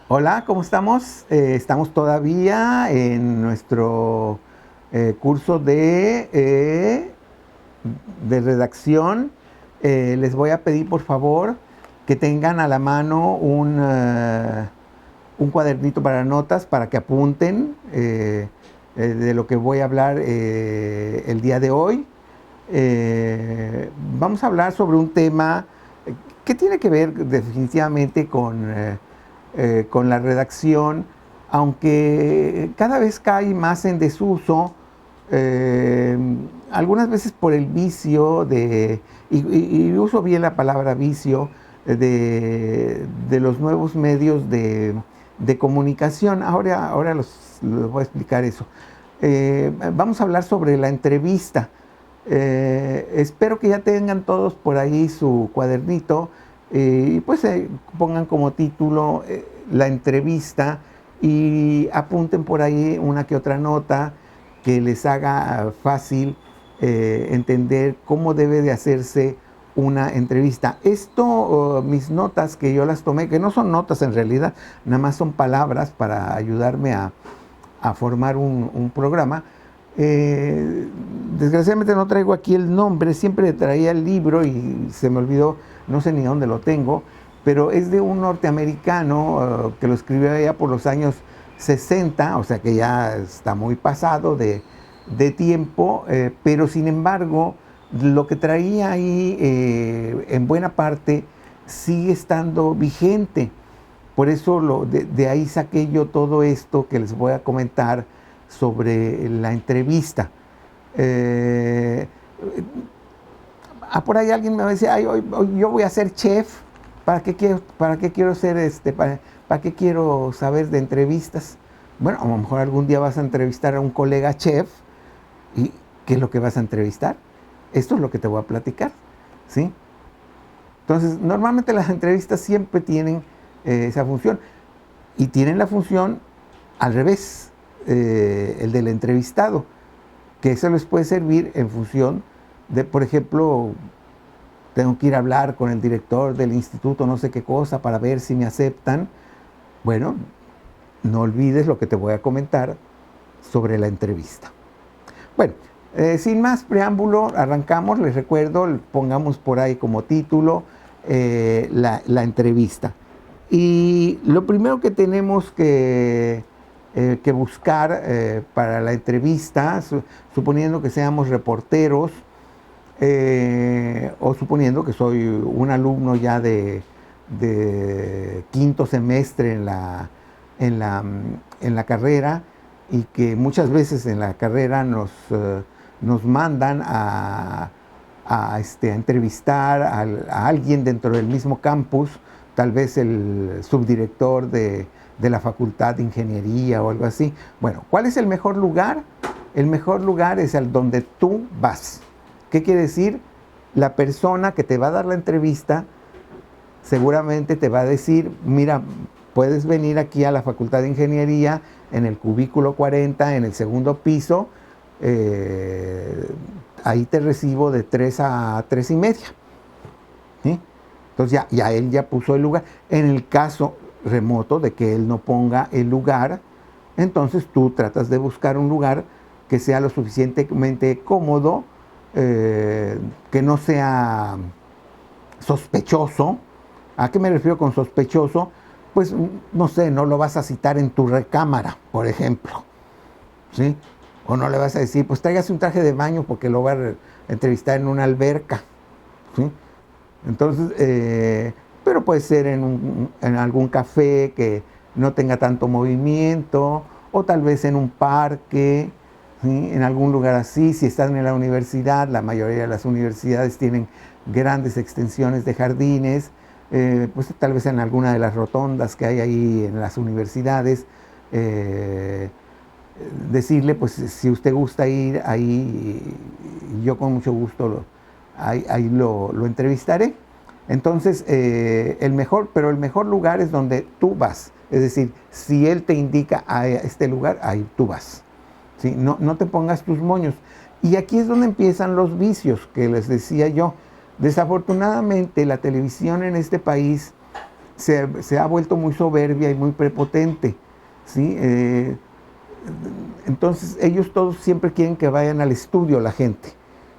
Hola, ¿cómo estamos? Estamos todavía en nuestro curso de redacción. Les voy a pedir, por favor, que tengan a la mano un cuadernito para notas para que apunten de lo que voy a hablar el día de hoy. Vamos a hablar sobre un tema que tiene que ver definitivamente con la redacción, aunque cada vez cae más en desuso, eh, algunas veces por el vicio y uso bien la palabra vicio, de los nuevos medios de comunicación. Ahora les voy a explicar eso. Vamos a hablar sobre la entrevista. Espero que ya tengan todos por ahí su cuadernito y pues pongan como título la entrevista y apunten por ahí una que otra nota que les haga fácil entender cómo debe de hacerse una entrevista. Mis notas que yo las tomé, que no son notas en realidad, nada más son palabras para ayudarme a formar un programa. Desgraciadamente no traigo aquí el nombre, siempre traía el libro y se me olvidó, no sé ni dónde lo tengo, pero es de un norteamericano que lo escribió allá por los años 60, o sea que ya está muy pasado de tiempo, pero sin embargo lo que traía ahí en buena parte sigue estando vigente. Por eso de ahí saqué yo todo esto que les voy a comentar sobre la entrevista. Eh, por ahí alguien me va a decir, ay, hoy yo voy a ser chef, para qué quiero ser para qué quiero saber de entrevistas? Bueno, a lo mejor algún día vas a entrevistar a un colega chef, ¿y qué es lo que vas a entrevistar? Esto es lo que te voy a platicar, ¿sí? Entonces, normalmente las entrevistas siempre tienen esa función, y tienen la función al revés, el del entrevistado, que eso les puede servir en función de, por ejemplo, tengo que ir a hablar con el director del instituto, no sé qué cosa, para ver si me aceptan. Bueno, no olvides lo que te voy a comentar sobre la entrevista. Bueno, sin más preámbulo, arrancamos. Les recuerdo, pongamos por ahí como título la entrevista. Y lo primero que tenemos que buscar para la entrevista, suponiendo que seamos reporteros, o suponiendo que soy un alumno ya de quinto semestre en la carrera, y que muchas veces en la carrera nos mandan a entrevistar a alguien dentro del mismo campus, tal vez el subdirector de la Facultad de Ingeniería o algo así. Bueno, ¿cuál es el mejor lugar? El mejor lugar es el donde tú vas. ¿Qué quiere decir? La persona que te va a dar la entrevista seguramente te va a decir, mira, puedes venir aquí a la Facultad de Ingeniería en el cubículo 40, en el segundo piso, ahí te recibo de 3 a 3 y media. ¿Sí? Entonces ya él ya puso el lugar. En el caso remoto de que él no ponga el lugar, entonces tú tratas de buscar un lugar que sea lo suficientemente cómodo, que no sea sospechoso. ¿A qué me refiero con sospechoso? Pues no sé, no lo vas a citar en tu recámara, por ejemplo, ¿sí? O no le vas a decir, pues tráigase un traje de baño porque lo va a entrevistar en una alberca, ¿sí? Entonces, pero puede ser en algún café que no tenga tanto movimiento, o tal vez en un parque, ¿sí? En algún lugar así. Si están en la universidad, la mayoría de las universidades tienen grandes extensiones de jardines, pues tal vez en alguna de las rotondas que hay ahí en las universidades, decirle, pues si usted gusta ir ahí, yo con mucho gusto ahí lo entrevistaré. Entonces, el mejor lugar es donde tú vas. Es decir, si él te indica a este lugar, ahí tú vas, ¿sí? No te pongas tus moños. Y aquí es donde empiezan los vicios que les decía yo. Desafortunadamente, la televisión en este país se ha vuelto muy soberbia y muy prepotente, ¿sí? Entonces ellos todos siempre quieren que vayan al estudio la gente,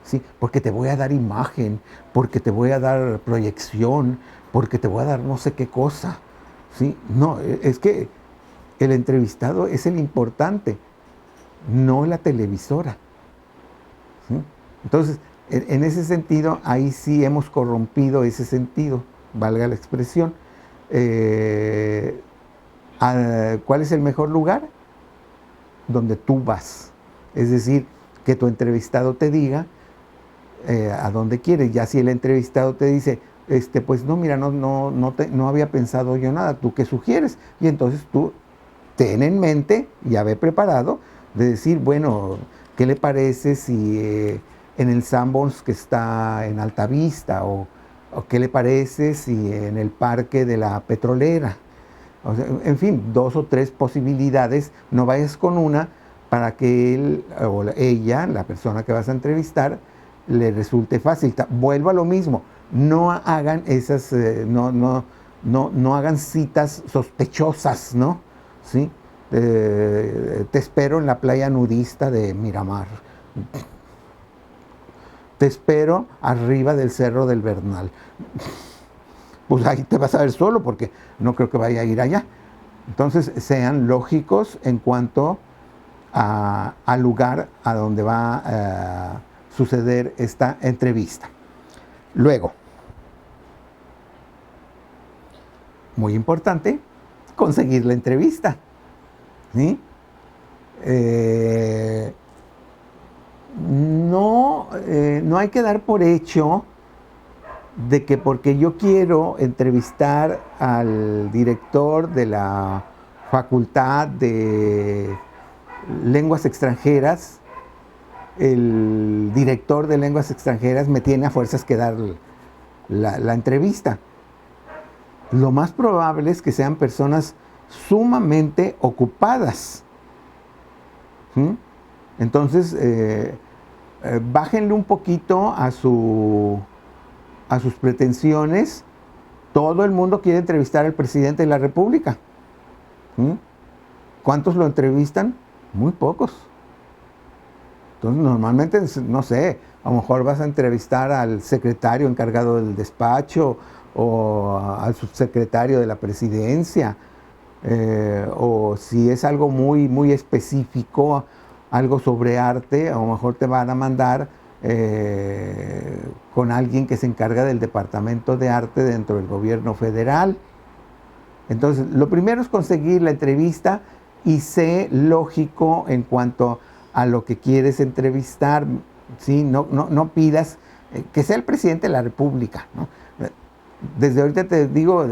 ¿sí? Porque te voy a dar imagen, porque te voy a dar proyección, porque te voy a dar no sé qué cosa, ¿sí? No, es que el entrevistado es el importante, no la televisora, ¿sí? Entonces, en ese sentido, ahí sí hemos corrompido ese sentido, valga la expresión. ¿Cuál es el mejor lugar? Donde tú vas. Es decir, que tu entrevistado te diga a dónde quiere. Ya si el entrevistado te dice, pues no, mira, no había pensado yo nada, ¿tú qué sugieres? Y entonces tú ten en mente, ya ve preparado, de decir, bueno, ¿qué le parece si en el Sanborns que está en Altavista? O qué le parece si en el Parque de la Petrolera? O sea, en fin, 2 o 3 posibilidades, no vayas con una para que él o ella, la persona que vas a entrevistar, le resulte fácil. Vuelvo a lo mismo, no hagan esas, no hagan citas sospechosas, ¿no? ¿Sí? Te espero en la playa nudista de Miramar. Te espero arriba del Cerro del Bernal. Pues ahí te vas a ver solo porque no creo que vaya a ir allá. Entonces sean lógicos en cuanto al lugar a donde va a suceder esta entrevista. Luego, muy importante, conseguir la entrevista, ¿sí? No hay que dar por hecho de que porque yo quiero entrevistar al director de la Facultad de Lenguas Extranjeras, el director de Lenguas Extranjeras me tiene a fuerzas que dar la entrevista. Lo más probable es que sean personas sumamente ocupadas, ¿sí? Entonces, bájenle un poquito a sus pretensiones. Todo el mundo quiere entrevistar al presidente de la República, ¿sí? ¿Cuántos lo entrevistan? Muy pocos. Entonces, normalmente, no sé, a lo mejor vas a entrevistar al secretario encargado del despacho o al subsecretario de la presidencia, o si es algo muy, muy específico, algo sobre arte, a lo mejor te van a mandar con alguien que se encarga del departamento de arte dentro del gobierno federal. Entonces, lo primero es conseguir la entrevista y sé lógico en cuanto a lo que quieres entrevistar, ¿sí? No pidas que sea el presidente de la República, ¿no? Desde ahorita te digo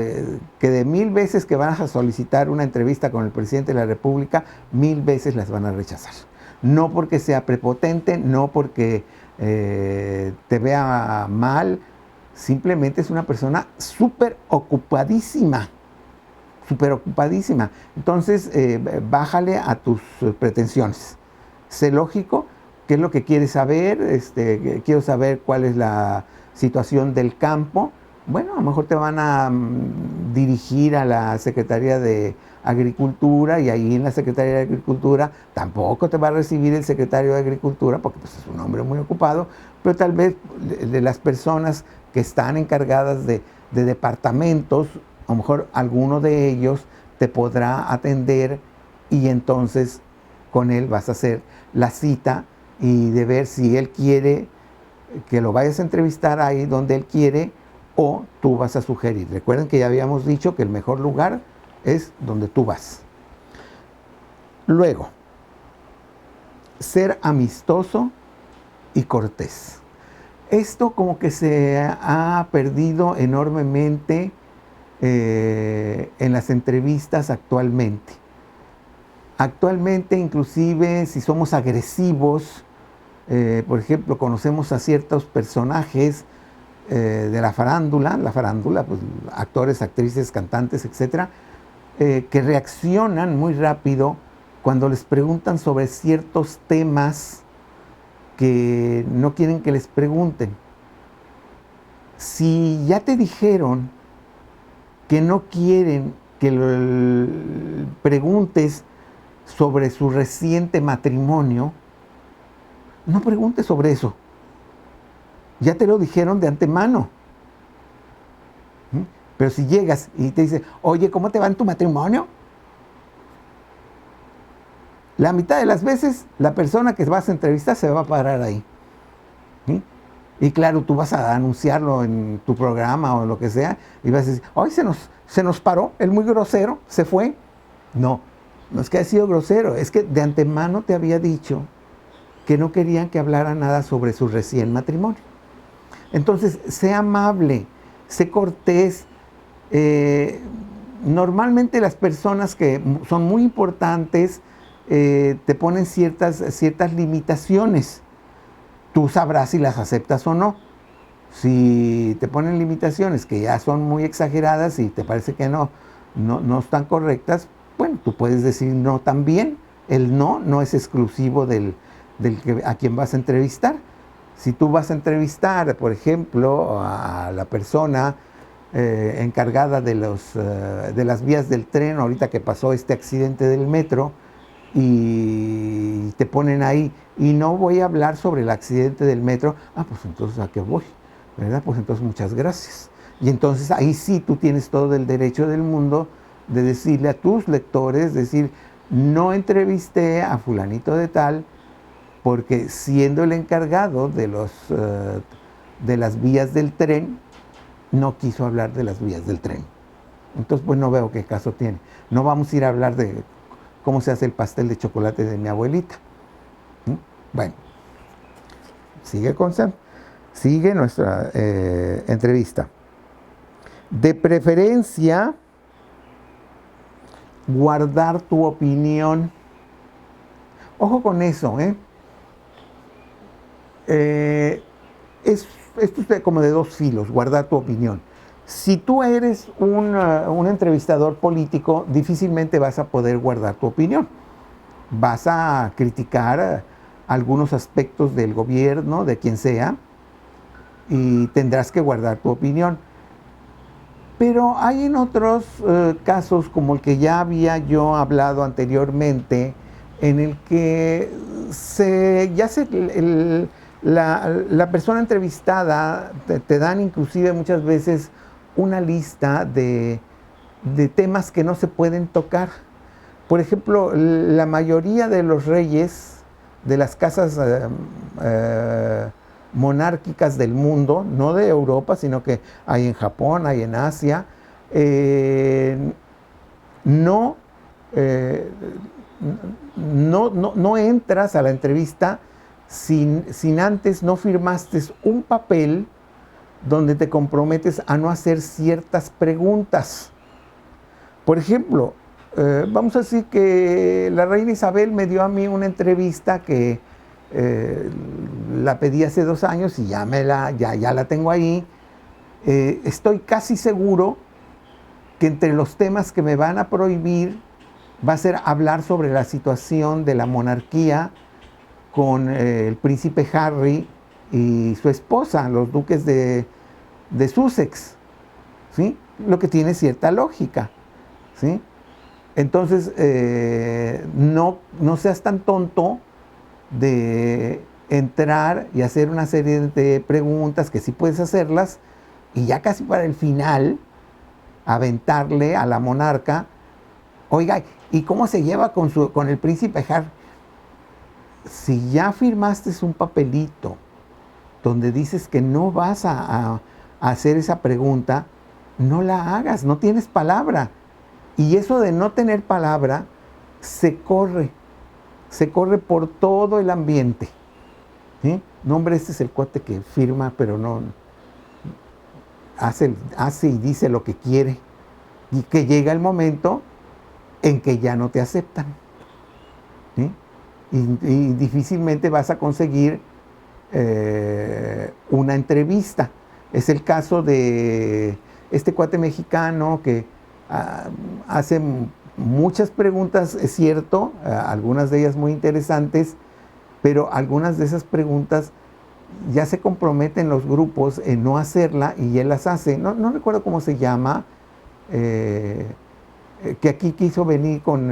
que de 1000 veces que vas a solicitar una entrevista con el presidente de la República, 1000 veces las van a rechazar. No porque sea prepotente, no porque te vea mal, simplemente es una persona súper ocupadísima. Entonces, bájale a tus pretensiones. Sé lógico, qué es lo que quieres saber, quiero saber cuál es la situación del campo. Bueno, a lo mejor te van a dirigir a la Secretaría de Agricultura y ahí en la Secretaría de Agricultura tampoco te va a recibir el secretario de Agricultura porque pues, es un hombre muy ocupado, pero tal vez de las personas que están encargadas de departamentos, a lo mejor alguno de ellos te podrá atender y entonces con él vas a hacer la cita y de ver si él quiere que lo vayas a entrevistar ahí donde él quiere o tú vas a sugerir. Recuerden que ya habíamos dicho que el mejor lugar es donde tú vas. Luego, ser amistoso y cortés. Esto como que se ha perdido enormemente en las entrevistas actualmente. Actualmente, inclusive, si somos agresivos, por ejemplo, conocemos a ciertos personajes de la farándula, pues, actores, actrices, cantantes, etcétera, que reaccionan muy rápido cuando les preguntan sobre ciertos temas que no quieren que les pregunten. Si ya te dijeron que no quieren que preguntes sobre su reciente matrimonio, no preguntes sobre eso. Ya te lo dijeron de antemano. Pero si llegas y te dicen, oye, ¿cómo te va en tu matrimonio? La mitad de las veces la persona que vas a entrevistar se va a parar ahí. ¿Sí? Y claro, tú vas a anunciarlo en tu programa o lo que sea, y vas a decir, hoy se nos paró, es muy grosero, se fue. No, no es que haya sido grosero, es que de antemano te había dicho que no querían que hablara nada sobre su recién matrimonio. Entonces, sé amable, sé cortés. Normalmente las personas que son muy importantes te ponen ciertas limitaciones. Tú sabrás si las aceptas o no. Si te ponen limitaciones que ya son muy exageradas y te parece que no están correctas, bueno, tú puedes decir no también. El no es exclusivo a quien vas a entrevistar. Si tú vas a entrevistar, por ejemplo, a la persona encargada de las vías del tren, ahorita que pasó este accidente del metro, y te ponen ahí, y no voy a hablar sobre el accidente del metro, pues entonces ¿a qué voy? ¿Verdad? Pues entonces muchas gracias. Y entonces ahí sí tú tienes todo el derecho del mundo de decirle a tus lectores, decir, no entrevisté a fulanito de tal, porque siendo el encargado de las vías del tren, no quiso hablar de las vías del tren. Entonces, pues no veo qué caso tiene. No vamos a ir a hablar de cómo se hace el pastel de chocolate de mi abuelita. Bueno, sigue nuestra entrevista. De preferencia, guardar tu opinión. Ojo con eso, esto es como de dos filos, guardar tu opinión. Si tú eres un entrevistador político, difícilmente vas a poder guardar tu opinión. Vas a criticar algunos aspectos del gobierno, de quien sea, y tendrás que guardar tu opinión. Pero hay en otros casos, como el que ya había yo hablado anteriormente, en el que la persona entrevistada te dan inclusive muchas veces una lista de temas que no se pueden tocar. Por ejemplo, la mayoría de los reyes de las casas monárquicas del mundo, no de Europa, sino que hay en Japón, hay en Asia, no entras a la entrevista sin antes no firmaste un papel donde te comprometes a no hacer ciertas preguntas. Por ejemplo, vamos a decir que la reina Isabel me dio a mí una entrevista que la pedí hace 2 años y ya la tengo ahí. Estoy casi seguro que entre los temas que me van a prohibir va a ser hablar sobre la situación de la monarquía con el príncipe Harry y su esposa, los duques de Sussex, ¿sí? Lo que tiene cierta lógica, ¿sí? Entonces, no seas tan tonto de entrar y hacer una serie de preguntas que sí puedes hacerlas, y ya casi para el final aventarle a la monarca, oiga, ¿y cómo se lleva con el príncipe Harry? Si ya firmaste un papelito donde dices que no vas a hacer esa pregunta, no la hagas, no tienes palabra. Y eso de no tener palabra se corre por todo el ambiente, ¿sí? No, hombre, este es el cuate que firma, pero no hace y dice lo que quiere, y que llega el momento en que ya no te aceptan, ¿sí? Y difícilmente vas a conseguir una entrevista. Es el caso de este cuate mexicano que hace muchas preguntas, es cierto, algunas de ellas muy interesantes, pero algunas de esas preguntas ya se comprometen los grupos en no hacerla y él las hace. No recuerdo cómo se llama, que aquí quiso venir con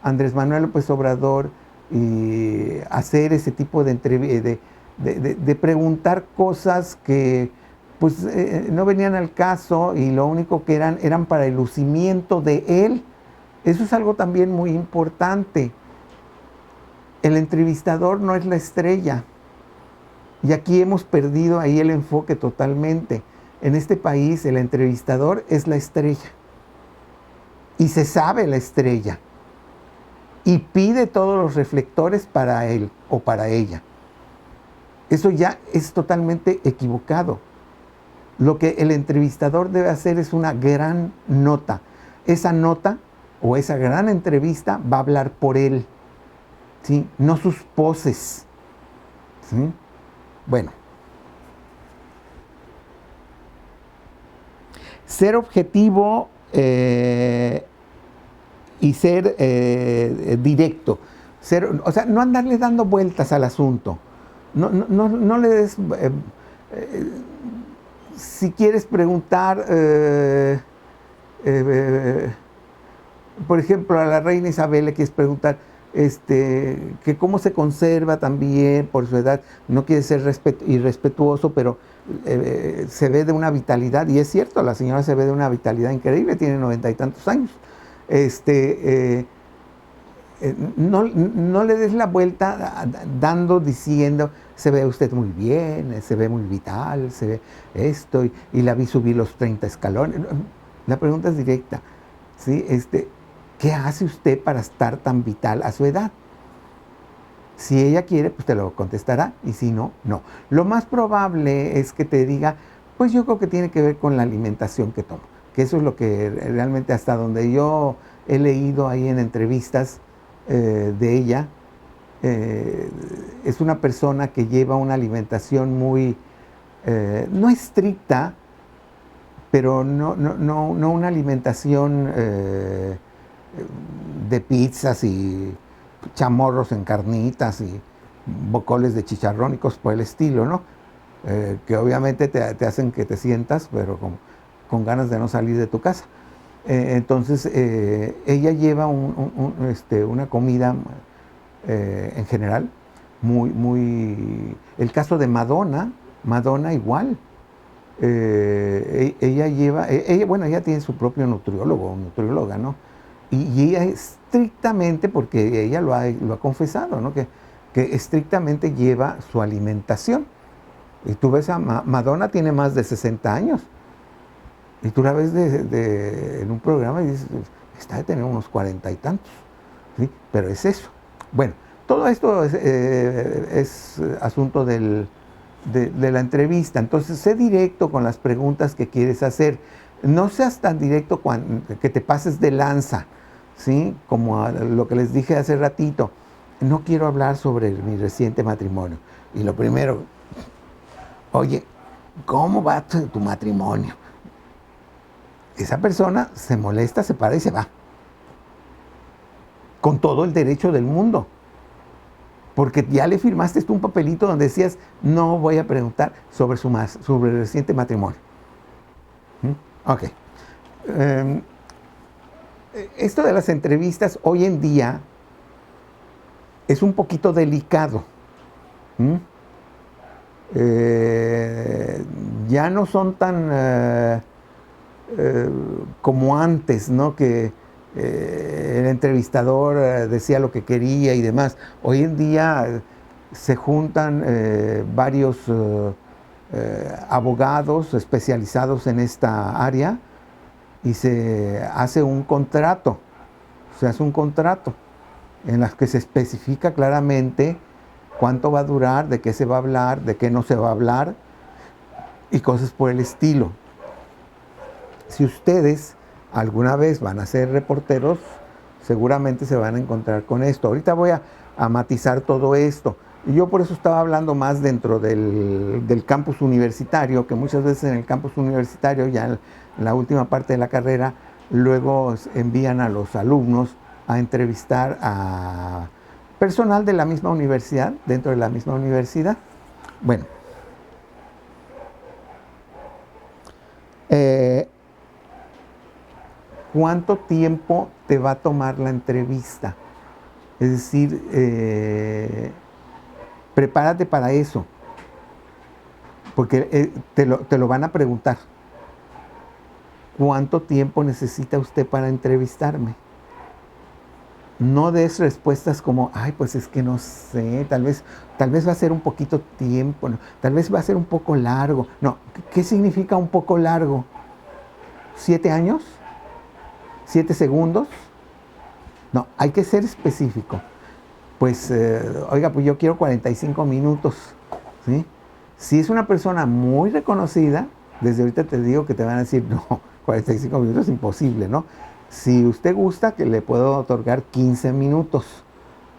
Andrés Manuel López Obrador y hacer ese tipo de entrevistas, de preguntar cosas que pues no venían al caso y lo único que eran para el lucimiento de él. Eso es algo también muy importante. El entrevistador no es la estrella. Y aquí hemos perdido ahí el enfoque totalmente. En este país el entrevistador es la estrella. Y se sabe la estrella. Y pide todos los reflectores para él o para ella. Eso ya es totalmente equivocado. Lo que el entrevistador debe hacer es una gran nota. Esa nota o esa gran entrevista va a hablar por él, ¿sí? No sus poses, ¿sí? Bueno. Ser objetivo y ser directo. O sea, no andarle dando vueltas al asunto. No le des... si quieres preguntar, por ejemplo, a la reina Isabel le quieres preguntar que cómo se conserva también por su edad, no quiere ser irrespetuoso, pero se ve de una vitalidad, y es cierto, la señora se ve de una vitalidad increíble, tiene 90 y tantos años. No le des la vuelta diciendo, se ve usted muy bien, se ve muy vital, se ve esto, y la vi subir los 30 escalones. La pregunta es directa, ¿sí? ¿Qué hace usted para estar tan vital a su edad? Si ella quiere, pues te lo contestará, y si no, no. Lo más probable es que te diga, pues yo creo que tiene que ver con la alimentación que tomo, que eso es lo que realmente, hasta donde yo he leído ahí en entrevistas de ella, es una persona que lleva una alimentación muy, no estricta, pero no una alimentación de pizzas y chamorros en carnitas y bocoles de chicharrón y cosas por el estilo, ¿no? Que obviamente te hacen que te sientas, pero con ganas de no salir de tu casa. Entonces, ella lleva una comida en general muy... El caso de Madonna igual. Ella tiene su propio nutriólogo o nutrióloga, ¿no? Y ella estrictamente, porque ella lo ha confesado, ¿no? Que estrictamente lleva su alimentación. Y tú ves a Madonna, tiene más de 60 años. Y tú la ves en un programa y dices, está de tener unos 40 y tantos, ¿sí? Pero es eso. Bueno, todo esto es asunto de la entrevista. Entonces, sé directo con las preguntas que quieres hacer. No seas tan directo que te pases de lanza, ¿sí? Como lo que les dije hace ratito. No quiero hablar sobre mi reciente matrimonio. Y lo primero, oye, ¿cómo va tu matrimonio? Esa persona se molesta, se para y se va. Con todo el derecho del mundo. Porque ya le firmaste tú un papelito donde decías, no voy a preguntar sobre el reciente matrimonio. Ok. Esto de las entrevistas hoy en día es un poquito delicado. Ya no son tan como antes, ¿no? Que el entrevistador decía lo que quería y demás. Hoy en día se juntan varios abogados especializados en esta área y se hace un contrato. Se hace un contrato en las que se especifica claramente cuánto va a durar, de qué se va a hablar, de qué no se va a hablar y cosas por el estilo. Si ustedes alguna vez van a ser reporteros, seguramente se van a encontrar con esto. Ahorita voy a matizar todo esto. Y yo por eso estaba hablando más dentro del campus universitario, que muchas veces en el campus universitario, ya en la última parte de la carrera, luego envían a los alumnos a entrevistar a personal de la misma universidad, dentro de la misma universidad. Bueno. ¿cuánto tiempo te va a tomar la entrevista? Es decir, prepárate para eso, porque te lo van a preguntar. ¿Cuánto tiempo necesita usted para entrevistarme? No des respuestas como, ay, pues es que no sé, tal vez va a ser un poquito tiempo, no, tal vez va a ser un poco largo. No, ¿qué significa un poco largo? ¿7 años? ¿7 segundos? No, hay que ser específico. Pues, oiga, pues yo quiero 45 minutos, ¿sí? Si es una persona muy reconocida, desde ahorita te digo que te van a decir, no, 45 minutos es imposible, ¿no? Si usted gusta, que le puedo otorgar 15 minutos.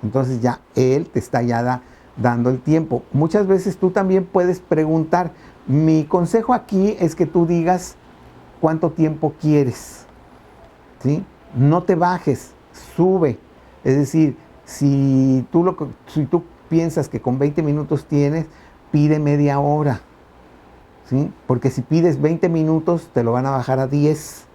Entonces ya él te está dando el tiempo. Muchas veces tú también puedes preguntar. Mi consejo aquí es que tú digas cuánto tiempo quieres, ¿sí? No te bajes, sube. Es decir, si tú piensas que con 20 minutos tienes, pide media hora, ¿sí? Porque si pides 20 minutos, te lo van a bajar a 10.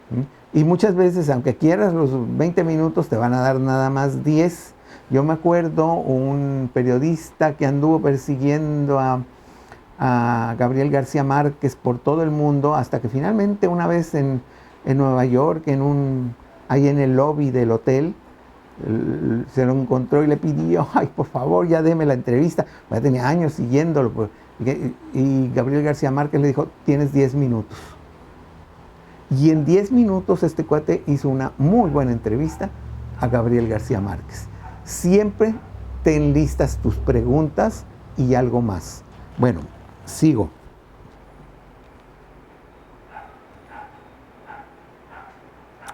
¿Sí? Y muchas veces, aunque quieras los 20 minutos, te van a dar nada más 10. Yo me acuerdo un periodista que anduvo persiguiendo a Gabriel García Márquez por todo el mundo, hasta que finalmente una vez en Nueva York, ahí en el lobby del hotel, se lo encontró y le pidió, ay, por favor, ya deme la entrevista. Ya tenía años siguiéndolo. Y Gabriel García Márquez le dijo, tienes 10 minutos. Y en 10 minutos este cuate hizo una muy buena entrevista a Gabriel García Márquez. Siempre ten listas tus preguntas y algo más. Bueno, sigo.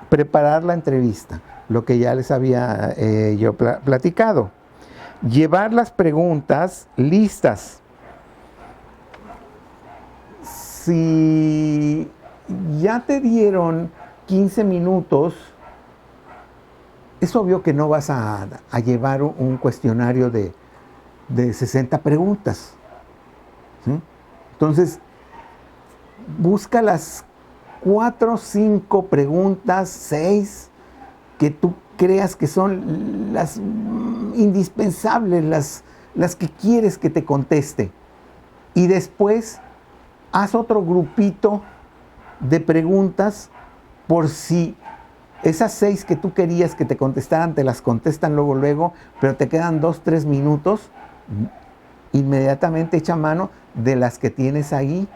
Preparar la entrevista, lo que ya les había yo platicado. Llevar las preguntas listas. Si ya te dieron 15 minutos, es obvio que no vas a llevar un cuestionario de 60 preguntas, ¿sí? Entonces, busca las 4, 5 preguntas, 6, que tú creas que son las indispensables, las que quieres que te conteste. Y después, haz otro grupito de preguntas por si esas 6 que tú querías que te contestaran, te las contestan luego, pero te quedan 2, 3 minutos, inmediatamente echa mano de las que tienes ahí.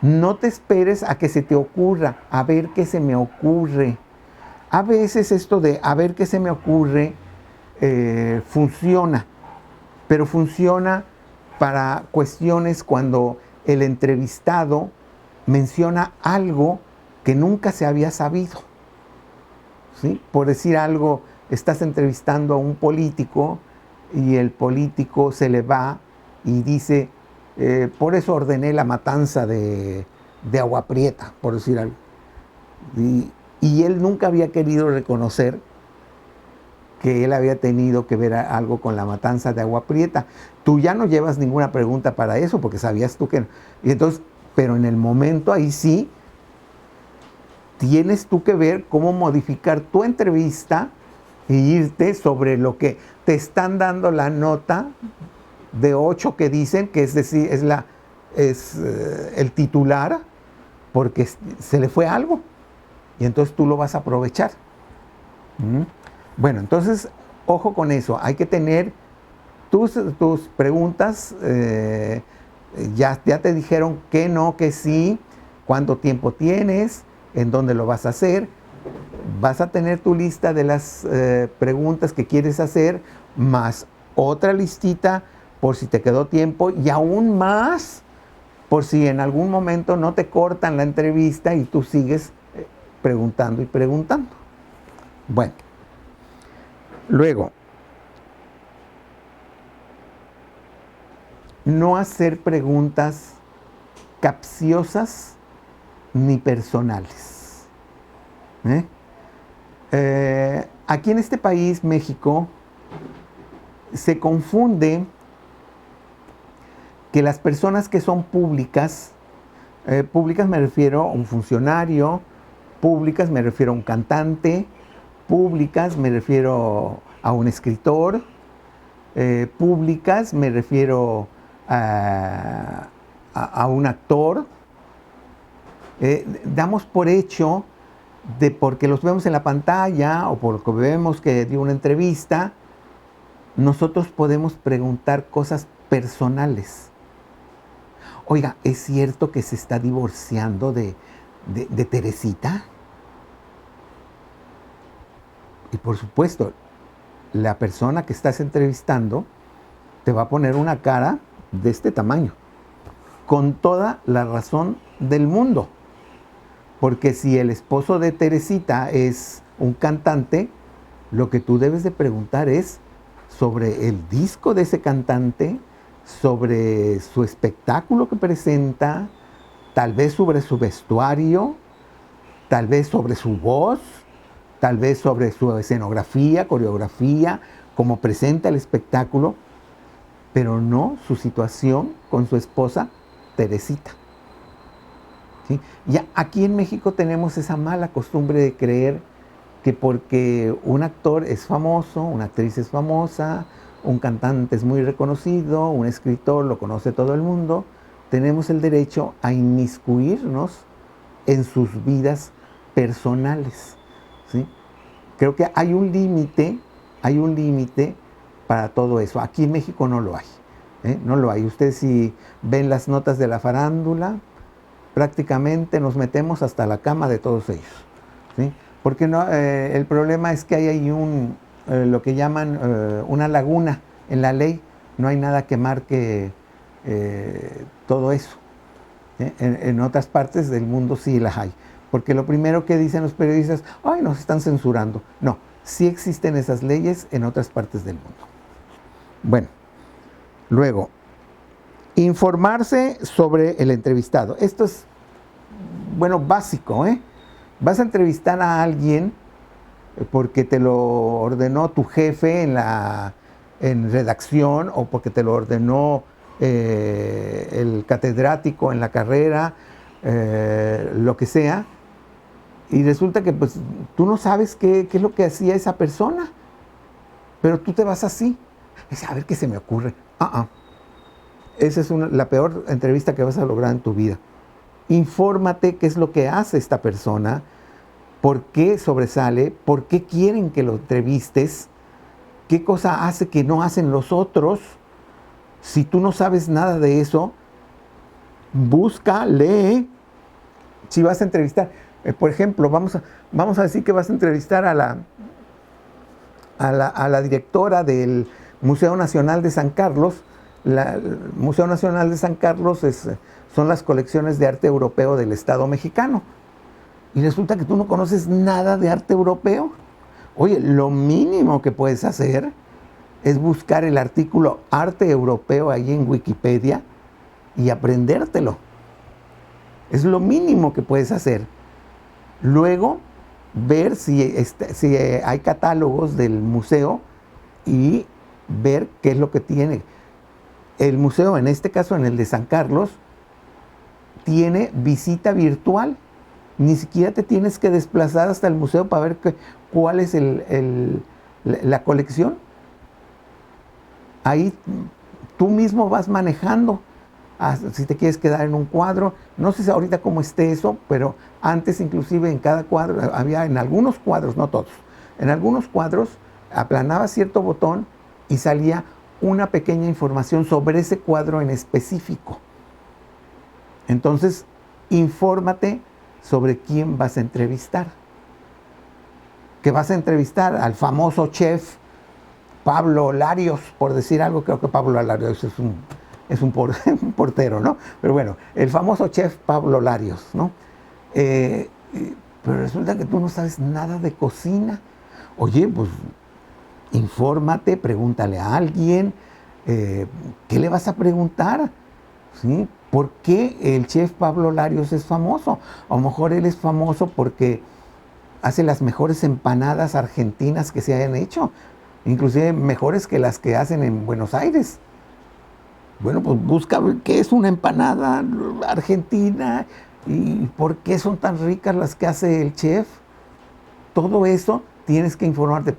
No te esperes a que se te ocurra, a ver qué se me ocurre. A veces esto de a ver qué se me ocurre funciona, pero funciona para cuestiones cuando el entrevistado menciona algo que nunca se había sabido, ¿sí? Por decir algo, estás entrevistando a un político y el político se le va y dice, por eso ordené la matanza de Agua Prieta, por decir algo. Y él nunca había querido reconocer que él había tenido que ver algo con la matanza de Agua Prieta. Tú ya no llevas ninguna pregunta para eso, porque sabías tú que no. Y entonces, pero en el momento ahí sí, tienes tú que ver cómo modificar tu entrevista e irte sobre lo que te están dando la nota de 8 que dicen, que es decir, es el titular, porque se le fue algo. Y entonces tú lo vas a aprovechar. Bueno, entonces, ojo con eso. Hay que tener tus preguntas. Ya te dijeron que no, que sí. ¿Cuánto tiempo tienes? ¿En dónde lo vas a hacer? Vas a tener tu lista de las preguntas que quieres hacer, más otra listita por si te quedó tiempo, y aún más por si en algún momento no te cortan la entrevista y tú sigues preguntando y preguntando. Bueno, luego, no hacer preguntas capciosas ni personales. Aquí en este país, México, se confunde que las personas que son públicas me refiero a un funcionario, Públicas me refiero a un cantante, públicas me refiero a un escritor, públicas me refiero a un actor. Damos por hecho de porque los vemos en la pantalla o porque vemos que dio una entrevista, nosotros podemos preguntar cosas personales. Oiga, ¿es cierto que se está divorciando de Teresita? Y por supuesto, la persona que estás entrevistando te va a poner una cara de este tamaño, con toda la razón del mundo. Porque si el esposo de Teresita es un cantante, lo que tú debes de preguntar es sobre el disco de ese cantante, sobre su espectáculo que presenta, tal vez sobre su vestuario, tal vez sobre su voz, tal vez sobre su escenografía, coreografía, cómo presenta el espectáculo, pero no su situación con su esposa Teresita. ¿Sí? Ya aquí en México tenemos esa mala costumbre de creer que porque un actor es famoso, una actriz es famosa, un cantante es muy reconocido, un escritor lo conoce todo el mundo, tenemos el derecho a inmiscuirnos en sus vidas personales. ¿Sí? Creo que hay un límite para todo eso. Aquí en México no lo hay, no lo hay. Ustedes si ven las notas de la farándula, prácticamente nos metemos hasta la cama de todos ellos, ¿sí? Porque no, el problema es que hay ahí lo que llaman una laguna en la ley. No hay nada que marque todo eso. En otras partes del mundo sí las hay. Porque lo primero que dicen los periodistas, ¡ay, nos están censurando! No, sí existen esas leyes en otras partes del mundo. Bueno, luego, informarse sobre el entrevistado. Esto es, bueno, básico, Vas a entrevistar a alguien porque te lo ordenó tu jefe en redacción o porque te lo ordenó el catedrático en la carrera, lo que sea, y resulta que pues tú no sabes qué es lo que hacía esa persona, pero tú te vas así, a ver qué se me ocurre. Esa es la peor entrevista que vas a lograr en tu vida. Infórmate qué es lo que hace esta persona, por qué sobresale, por qué quieren que lo entrevistes, qué cosa hace que no hacen los otros. Si tú no sabes nada de eso, busca, lee. Si vas a entrevistar, por ejemplo, vamos a decir que vas a entrevistar a la directora del Museo Nacional de San Carlos. El Museo Nacional de San Carlos son las colecciones de arte europeo del Estado mexicano. Y resulta que tú no conoces nada de arte europeo. Oye, lo mínimo que puedes hacer es buscar el artículo arte europeo ahí en Wikipedia y aprendértelo. Es lo mínimo que puedes hacer. Luego, ver si hay catálogos del museo y ver qué es lo que tiene. El museo, en este caso en el de San Carlos, tiene visita virtual. Ni siquiera te tienes que desplazar hasta el museo para ver cuál es la colección. Ahí tú mismo vas manejando. Si te quieres quedar en un cuadro, no sé si ahorita cómo esté eso, pero antes inclusive en cada cuadro, había en algunos cuadros, no todos, en algunos cuadros aplanaba cierto botón y salía una pequeña información sobre ese cuadro en específico. Entonces, infórmate sobre quién vas a entrevistar. Que vas a entrevistar al famoso chef Pablo Larios, por decir algo. Creo que Pablo Larios es un portero, ¿no? Pero bueno, el famoso chef Pablo Larios, ¿no? Pero resulta que tú no sabes nada de cocina. Oye, pues infórmate, pregúntale a alguien. ¿Qué le vas a preguntar? ¿Sí? ¿Por qué el chef Pablo Larios es famoso? A lo mejor él es famoso porque hace las mejores empanadas argentinas que se hayan hecho, inclusive mejores que las que hacen en Buenos Aires. Bueno, pues busca qué es una empanada argentina ¿Y por qué son tan ricas las que hace el chef? Todo eso tienes que informarte.